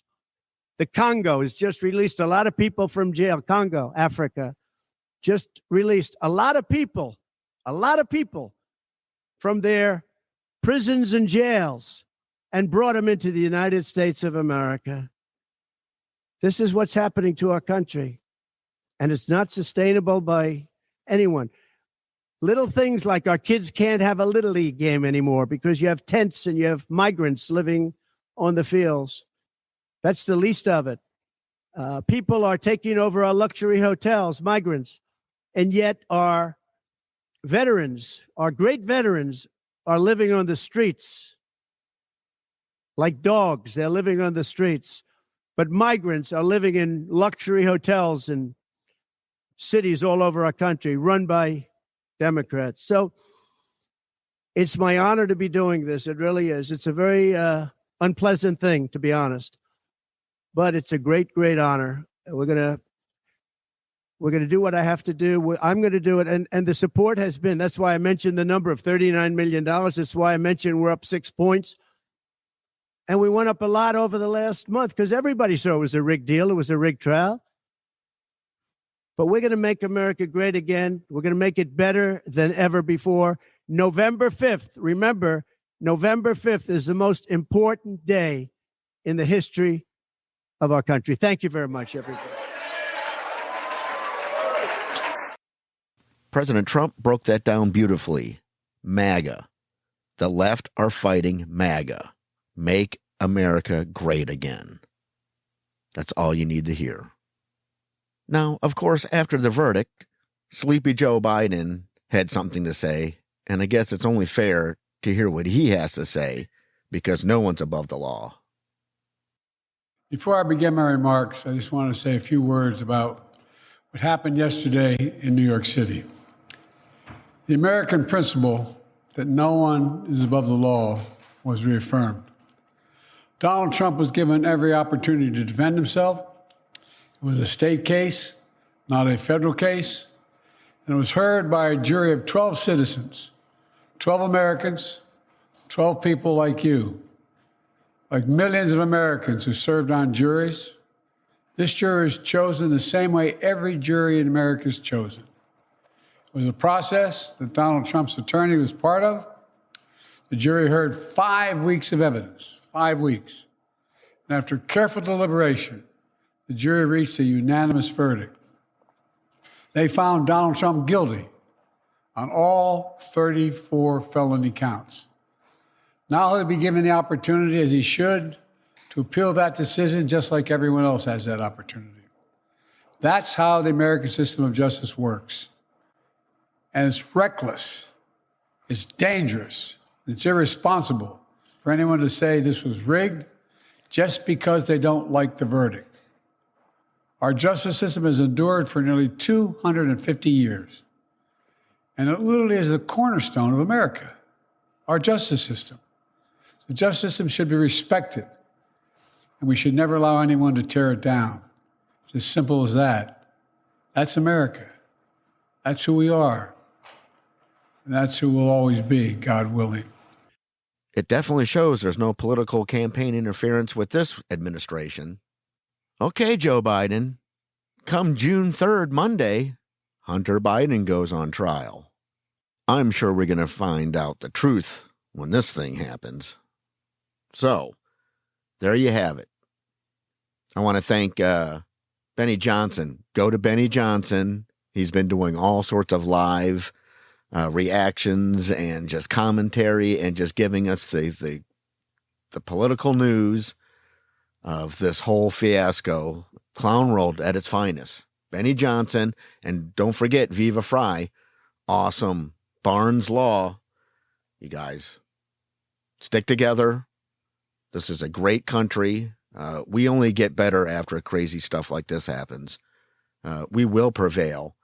The Congo has just released a lot of people from jail. Congo, Africa, just released a lot of people from their prisons and jails and brought them into the United States of America. This is what's happening to our country. And it's not sustainable by anyone. Little things like our kids can't have a Little League game anymore because you have tents and you have migrants living on the fields. That's the least of it. People are taking over our luxury hotels, migrants, and yet our veterans, our great veterans, are living on the streets like dogs. They're living on the streets. But migrants are living in luxury hotels in cities all over our country run by Democrats. So it's my honor to be doing this. It really is. It's a very unpleasant thing, to be honest. But it's a great, great honor. We're gonna do what I have to do. I'm going to do it. And the support has been, that's why I mentioned the number of $39 million. That's why I mentioned we're up 6 points. And we went up a lot over the last month because everybody saw it was a rigged deal. It was a rigged trial. But we're going to make America great again. We're going to make it better than ever before. November 5th, remember, November 5th is the most important day in the history of our country. Thank you very much, everybody. President Trump broke that down beautifully. MAGA. The left are fighting MAGA. Make America great again. That's all you need to hear. Now, of course, after the verdict, Sleepy Joe Biden had something to say, and I guess it's only fair to hear what he has to say, because no one's above the law. Before I begin my remarks, I just want to say a few words about what happened yesterday in New York City. The American principle that no one is above the law was reaffirmed. Donald Trump was given every opportunity to defend himself. It was a state case, not a federal case, and it was heard by a jury of 12 citizens, 12 Americans, 12 people like you, like millions of Americans who served on juries. This jury is chosen the same way every jury in America is chosen. It was a process that Donald Trump's attorney was part of. The jury heard 5 weeks of evidence, 5 weeks. And after careful deliberation, the jury reached a unanimous verdict. They found Donald Trump guilty on all 34 felony counts. Now he'll be given the opportunity, as he should, to appeal that decision just like everyone else has that opportunity. That's how the American system of justice works. And it's reckless, it's dangerous, it's irresponsible for anyone to say this was rigged just because they don't like the verdict. Our justice system has endured for nearly 250 years. And it literally is the cornerstone of America, our justice system. The justice system should be respected, and we should never allow anyone to tear it down. It's as simple as that. That's America. That's who we are. And that's who we'll always be, God willing. It definitely shows there's no political campaign interference with this administration. Okay, Joe Biden, come June 3rd, Monday, Hunter Biden goes on trial. I'm sure we're going to find out the truth when this thing happens. So, there you have it. I want to thank Benny Johnson. Go to Benny Johnson. He's been doing all sorts of live reactions and just commentary and just giving us the political news of this whole fiasco. Clown World at its finest. Benny Johnson, and don't forget Viva Fry. Awesome. Barnes Law. You guys, stick together. This is a great country. We only get better after crazy stuff like this happens. We will prevail.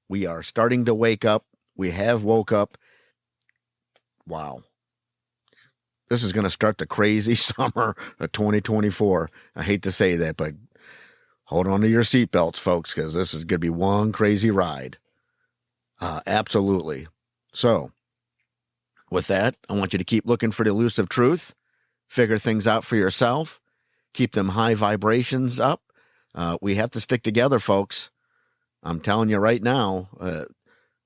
We are starting to wake up. We have woke up. Wow. This is going to start the crazy summer of 2024. I hate to say that, but hold on to your seatbelts, folks, because this is going to be one crazy ride. Absolutely. So, with that, I want you to keep looking for the elusive truth. Figure things out for yourself. Keep them high vibrations up. We have to stick together, folks. I'm telling you right now,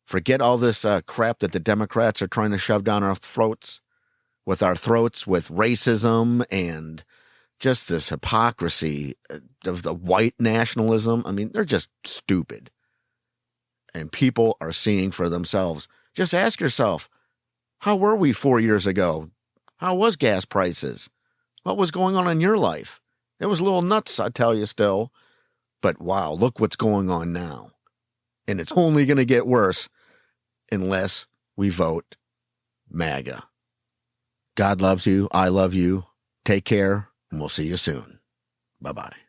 forget all this crap that the Democrats are trying to shove down our throats, with racism and just this hypocrisy of the white nationalism. I mean, they're just stupid. And people are seeing for themselves. Just ask yourself, how were we 4 years ago? How was gas prices? What was going on in your life? It was a little nuts, I tell you still. But wow, look what's going on now. And it's only going to get worse unless we vote MAGA. God loves you. I love you. Take care, and we'll see you soon. Bye-bye.